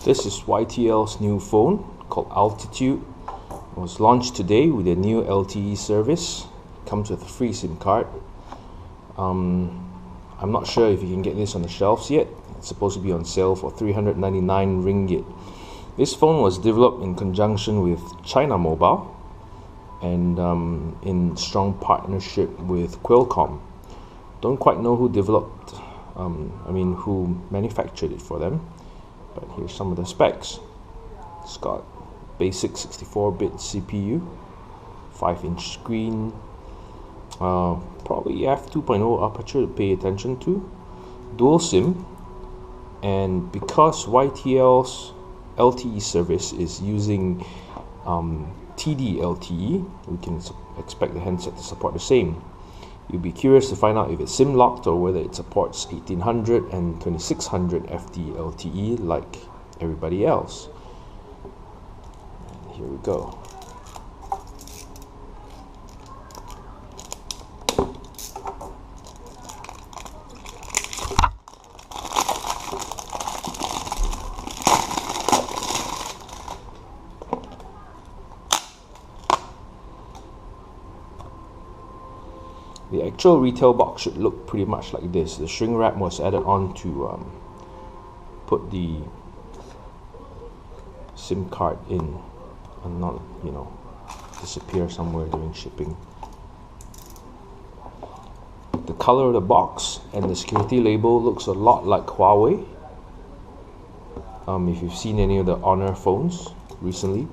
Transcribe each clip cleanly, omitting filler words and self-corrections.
This is YTL's new phone called Altitude. It was launched today with a new LTE service. Comes with a free SIM card. I'm not sure if you can get this on the shelves yet. It's supposed to be on sale for 399 ringgit. This phone was developed in conjunction with China Mobile and in strong partnership with Qualcomm. Don't quite know who developed, who manufactured it for them, but here's some of the specs. It's got basic 64-bit CPU, 5-inch screen, probably f2.0 aperture to pay attention to, dual SIM, and because YTL's LTE service is using TD-LTE, we can expect the handset to support the same. You'll be curious to find out if it's SIM locked or whether it supports 1800 and 2600 FD LTE like everybody else. And here we go. The actual retail box should look pretty much like this. The shrink wrap was added on to put the SIM card in and not, disappear somewhere during shipping. The color of the box and the security label looks a lot like Huawei. If you've seen any of the Honor phones recently.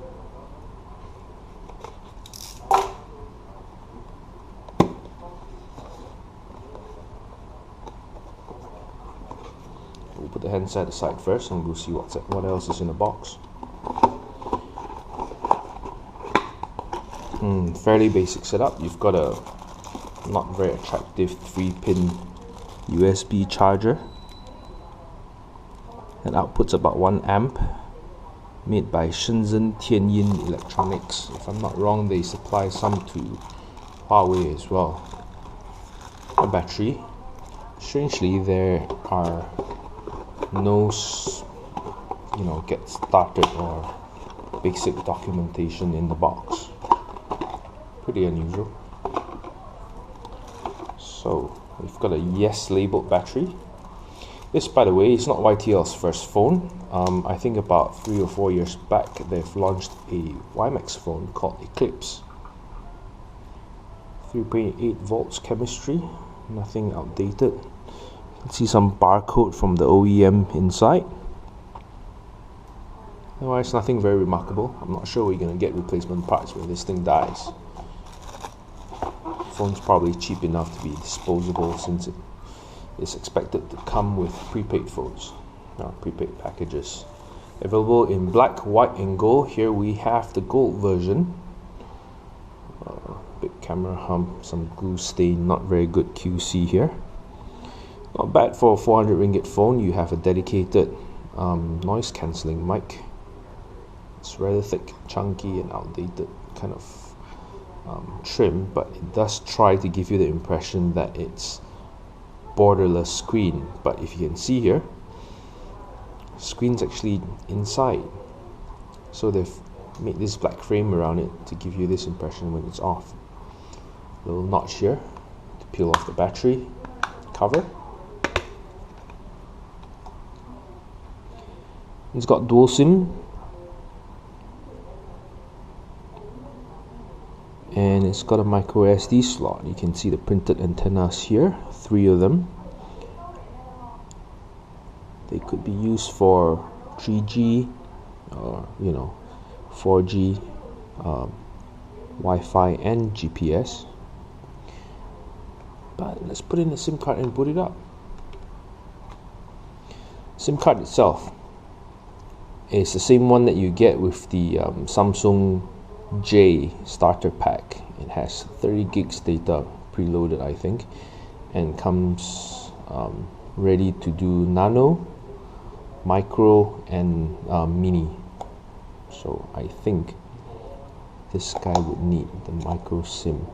We'll put the handset aside first and we'll see what else is in the box. Fairly basic setup. You've got a not very attractive 3-pin USB charger that outputs about 1 amp, made by Shenzhen Tianyin Electronics. If I'm not wrong, they supply some to Huawei as well. A battery. Strangely, there are no get started or basic documentation in the box. Pretty unusual. So we've got a yes labeled battery. This, by the way, is not YTL's first phone. I think about 3 or 4 years back they've launched a WiMAX phone called Eclipse. 3.8 volts chemistry, nothing outdated. You can see some barcode from the OEM inside. Otherwise, nothing very remarkable. I'm not sure we're going to get replacement parts when this thing dies. The phone's probably cheap enough to be disposable since it is expected to come with prepaid phones, prepaid packages. Available in black, white and gold. Here we have the gold version. Big camera hump, some glue stain, not very good QC here. Not bad for a 400 ringgit phone. You have a dedicated noise cancelling mic. It's rather thick, chunky and outdated kind of trim, but it does try to give you the impression that it's borderless screen. But if you can see here, screen's actually inside, so they've made this black frame around it to give you this impression when it's off. Little notch here to peel off the battery cover. It's got dual SIM, and it's got a micro SD slot. You can see the printed antennas here, 3 of them. They could be used for 3G or 4G, Wi-Fi and GPS. But let's put in the SIM card and boot it up. SIM card itself is the same one that you get with the Samsung J starter pack. It has 30 gigs data preloaded, I think, and comes ready to do nano, micro and mini. So I think this guy would need the micro SIM.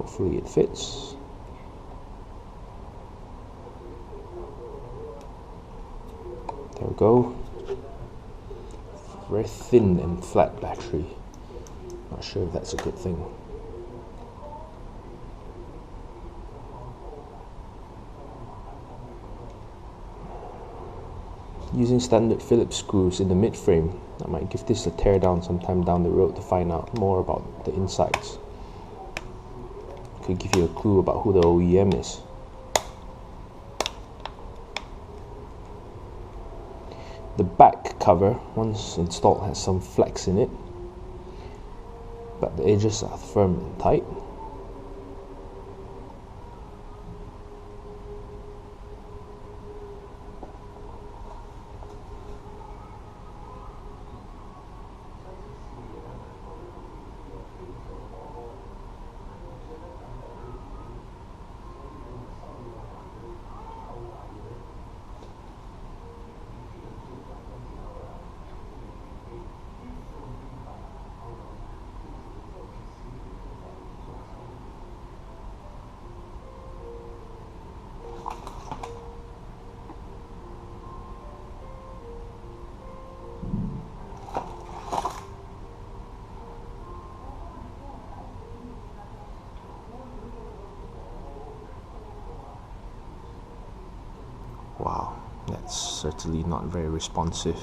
Hopefully it fits. There we go. Very thin and flat battery. Not sure if that's a good thing. Using standard Phillips screws in the mid-frame, I might give this a tear down sometime down the road to find out more about the insides. Could give you a clue about who the OEM is. The back cover, once installed, has some flex in it, but the edges are firm and tight. Wow, that's certainly not very responsive.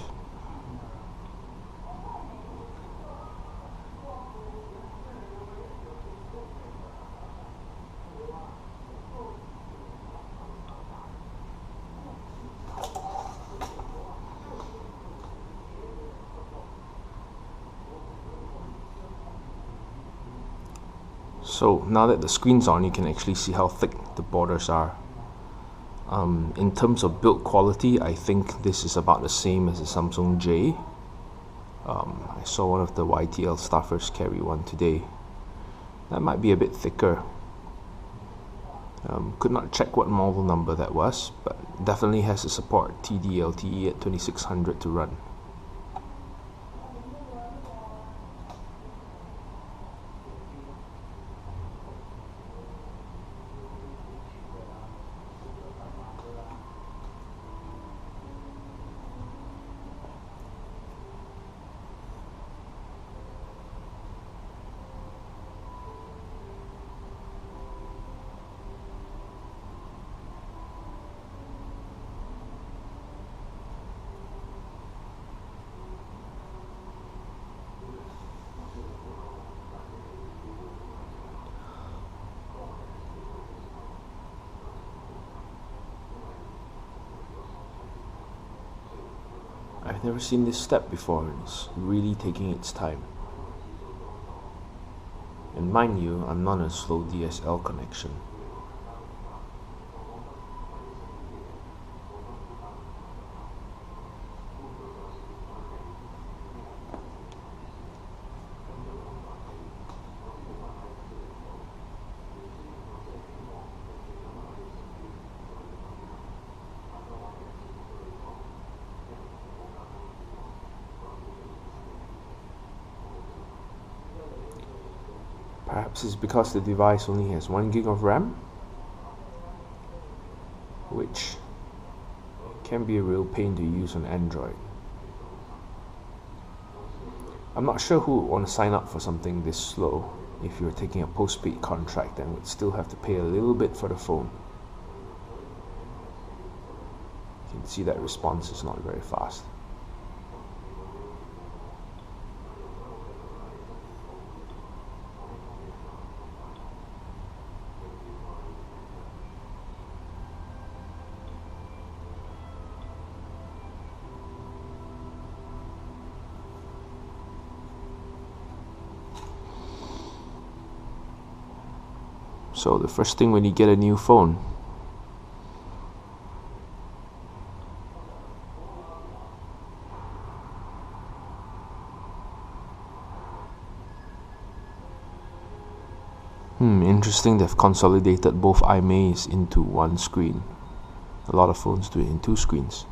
So now that the screen's on, you can actually see how thick the borders are. In terms of build quality, I think this is about the same as the Samsung J. I saw one of the YTL staffers carry one today. That might be a bit thicker. Could not check what model number that was, but definitely has to support TD-LTE at 2600 to run. I've never seen this step before, and it's really taking its time. And mind you, I'm not on a slow DSL connection. Perhaps it's because the device only has 1 gig of RAM, which can be a real pain to use on Android. I'm not sure who would want to sign up for something this slow if you're taking a postpaid contract and would still have to pay a little bit for the phone. You can see that response is not very fast. So the first thing when you get a new phone, interesting, they've consolidated both IMEIs into one screen. A lot of phones do it in 2 screens.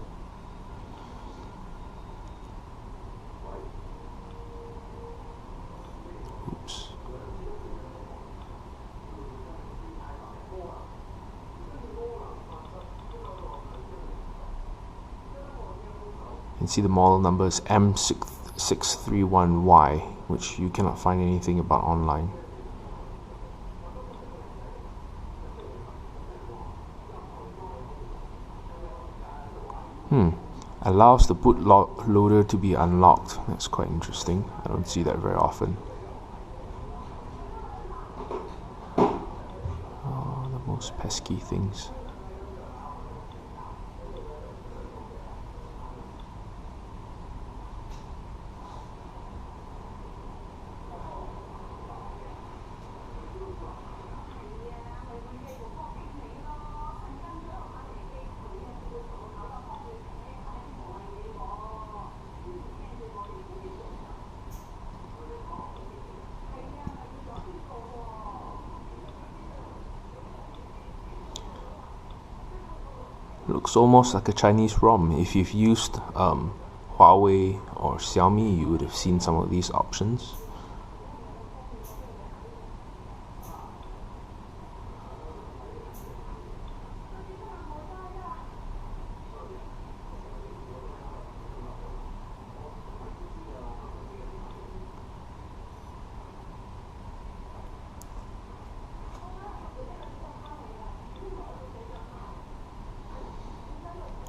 Oops. can see the model number is M631Y, which you cannot find anything about online. Allows the bootloader to be unlocked. That's quite interesting. I don't see that very often. Oh, the most pesky things. Looks almost like a Chinese ROM. If you've used Huawei or Xiaomi, you would have seen some of these options.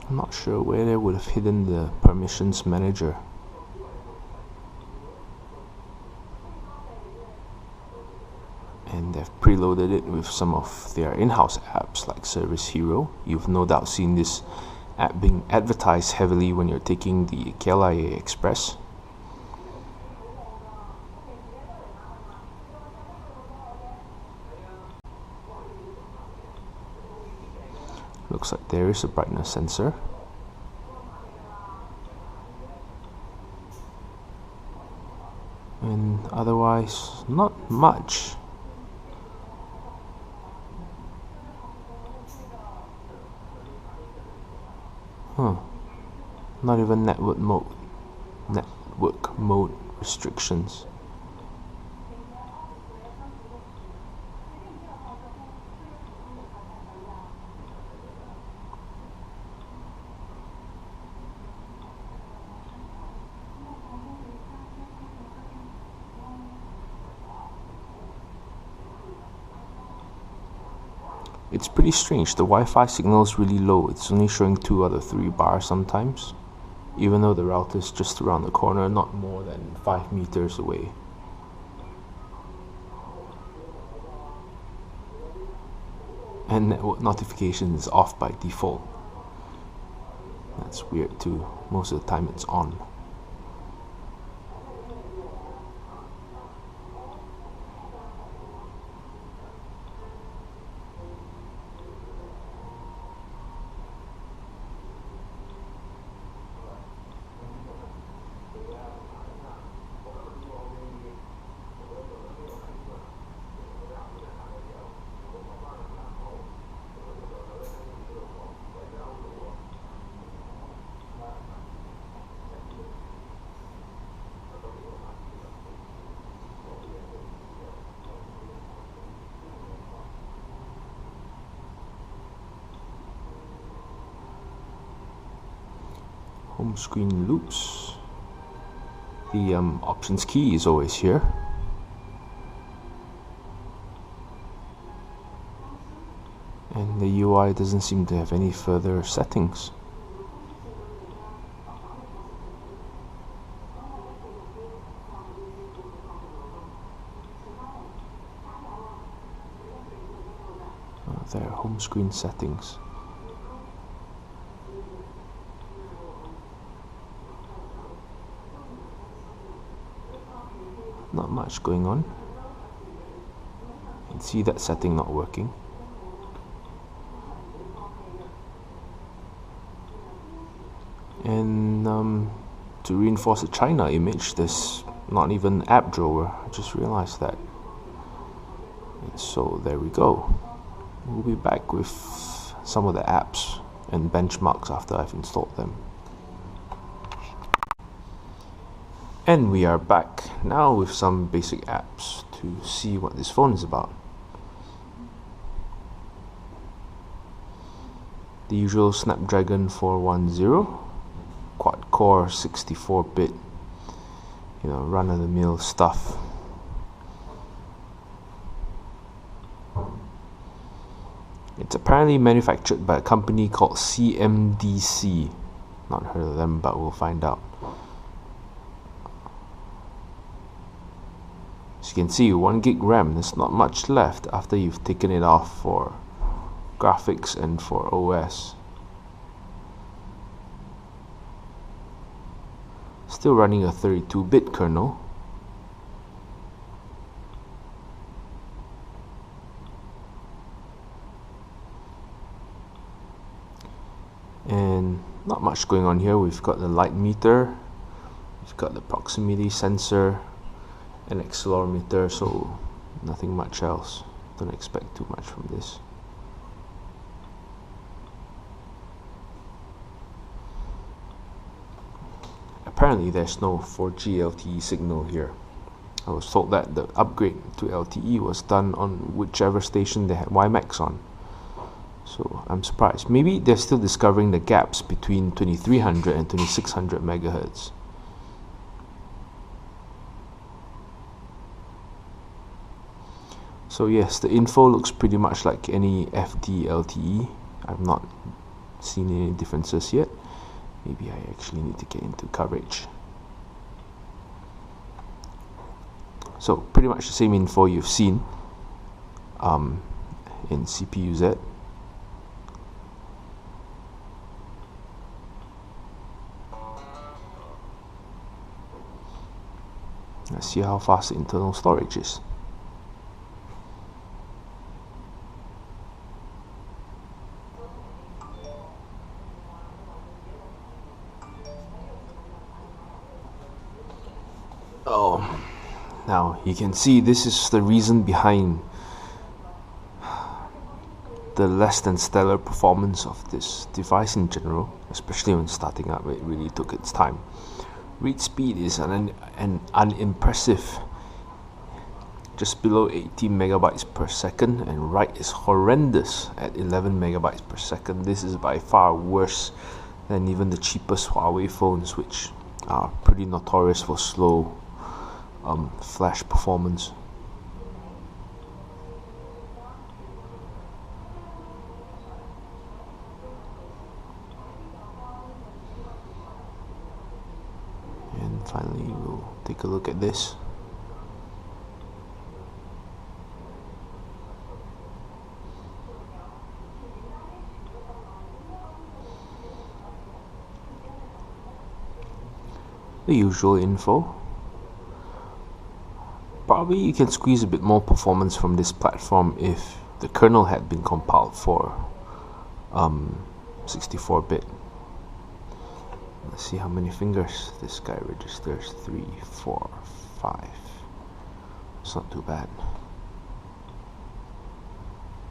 I'm not sure where they would have hidden the permissions manager. And they've preloaded it with some of their in-house apps like Service Hero. You've no doubt seen this app being advertised heavily when you're taking the KLIA Express. Looks like there is a brightness sensor. And otherwise, not much. Not even network mode restrictions. It's pretty strange, the Wi-Fi signal is really low. It's only showing 2 out of 3 bars sometimes, even though the router is just around the corner, not more than 5 meters away. And network notification is off by default. That's weird too. Most of the time it's on. Home screen loops. The options key is always here. And the UI doesn't seem to have any further settings. There are home screen settings. Not much going on. You can see that setting not working. And to reinforce the China image, there's not even an app drawer. I just realized that. And so there we go. We'll be back with some of the apps and benchmarks after I've installed them. And we are back now with some basic apps to see what this phone is about. The usual Snapdragon 410, quad-core 64-bit, you know, run-of-the-mill stuff. It's apparently manufactured by a company called CMDC. Not heard of them, but we'll find out. As you can see, 1 gig RAM, there's not much left after you've taken it off for graphics and for OS. Still running a 32-bit kernel. And not much going on here. We've got the light meter, we've got the proximity sensor, an accelerometer, so nothing much else. Don't expect too much from this. Apparently there's no 4G LTE signal here. I was told that the upgrade to LTE was done on whichever station they had WiMAX on. So I'm surprised. Maybe they're still discovering the gaps between 2300 and 2600 megahertz. So yes, the info looks pretty much like any FD-LTE. I've not seen any differences yet. Maybe I actually need to get into coverage. So pretty much the same info you've seen in CPU-Z. Let's see how fast the internal storage is. Oh, now you can see this is the reason behind the less than stellar performance of this device in general, especially when starting up. It really took its time. Read speed is an unimpressive, just below 18 megabytes per second, and write is horrendous at 11 megabytes per second. This is by far worse than even the cheapest Huawei phones, which are pretty notorious for slow flash performance. And finally, we'll take a look at this. The usual info. Probably you can squeeze a bit more performance from this platform if the kernel had been compiled for 64-bit. Let's see how many fingers this guy registers. 3, 4, 5. It's not too bad.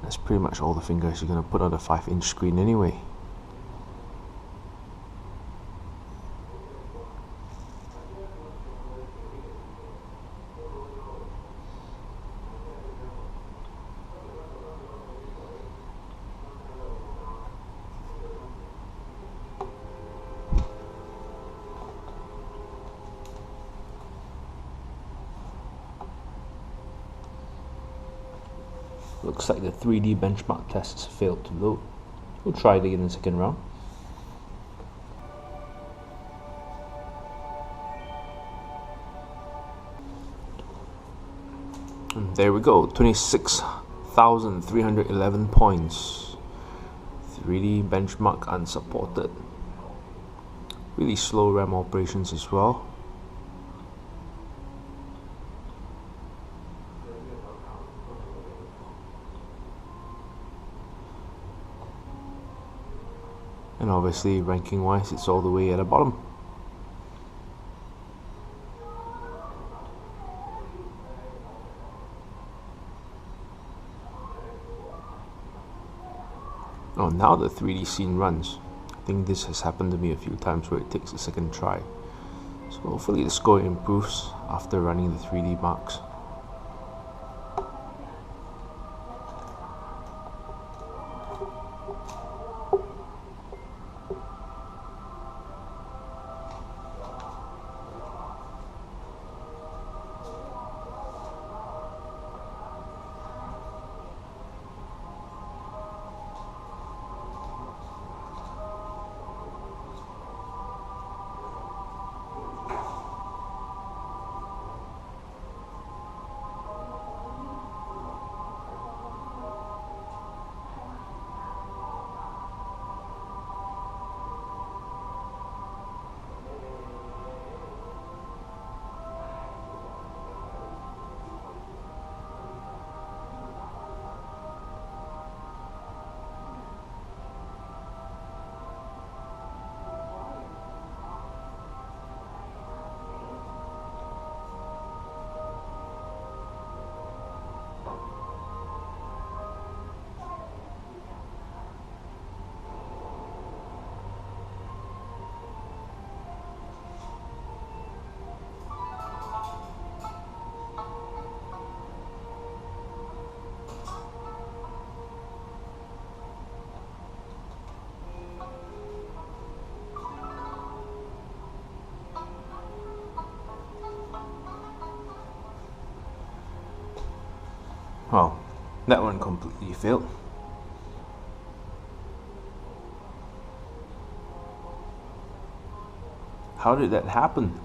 That's pretty much all the fingers you're going to put on a 5-inch screen anyway. Looks like the 3D benchmark tests failed to load. We'll try it again in the second round. And there we go, 26,311 points. 3D benchmark unsupported. Really slow RAM operations as well. And obviously, ranking wise, it's all the way at the bottom. Oh, now the 3D scene runs. I think this has happened to me a few times where it takes a second try. So hopefully the score improves after running the 3D marks. Well, that one completely failed. How did that happen?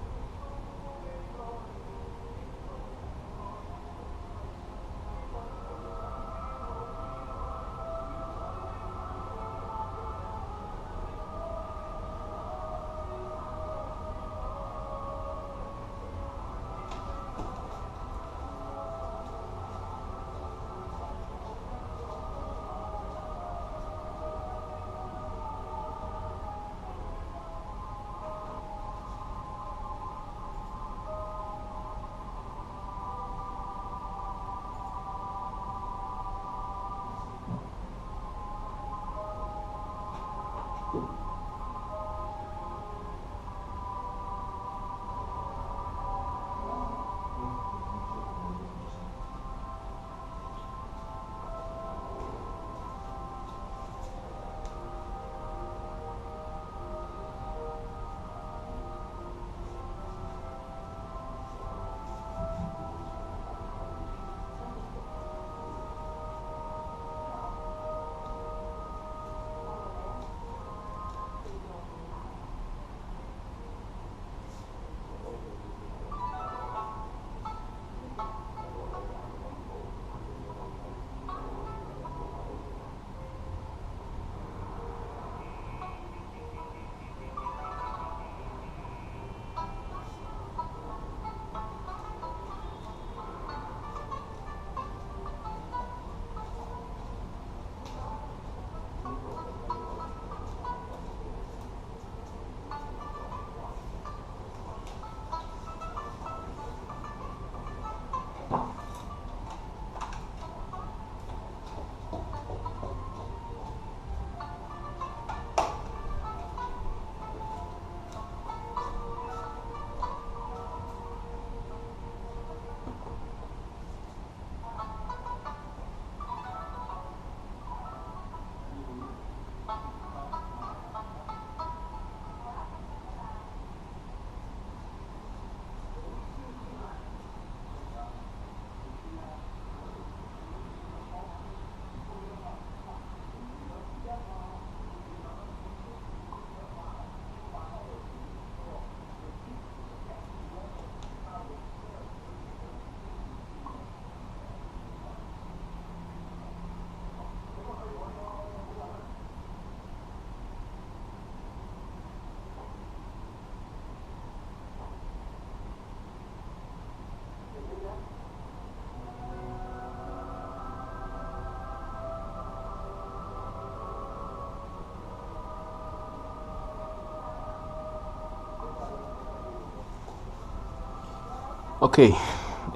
Okay,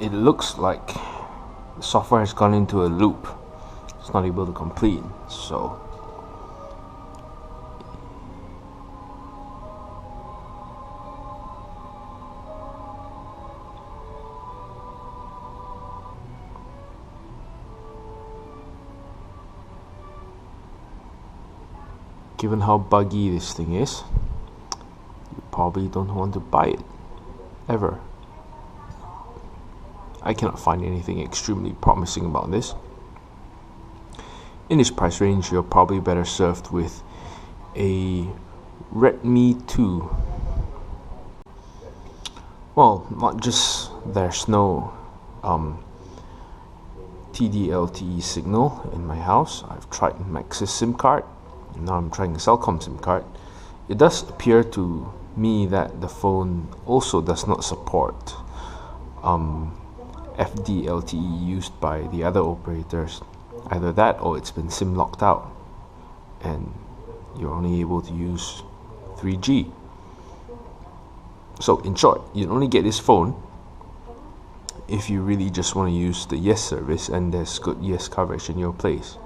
it looks like the software has gone into a loop. It's not able to complete, so given how buggy this thing is, you probably don't want to buy it ever. I cannot find anything extremely promising about this. In this price range, you're probably better served with a Redmi 2. Well, not just there's no TD-LTE signal in my house. I've tried Max's SIM card, and now I'm trying a Cellcom SIM card. It does appear to me that the phone also does not support FD-LTE used by the other operators. Either that or it's been SIM locked out and you're only able to use 3G. So in short, you only get this phone if you really just want to use the Yes service and there's good Yes coverage in your place.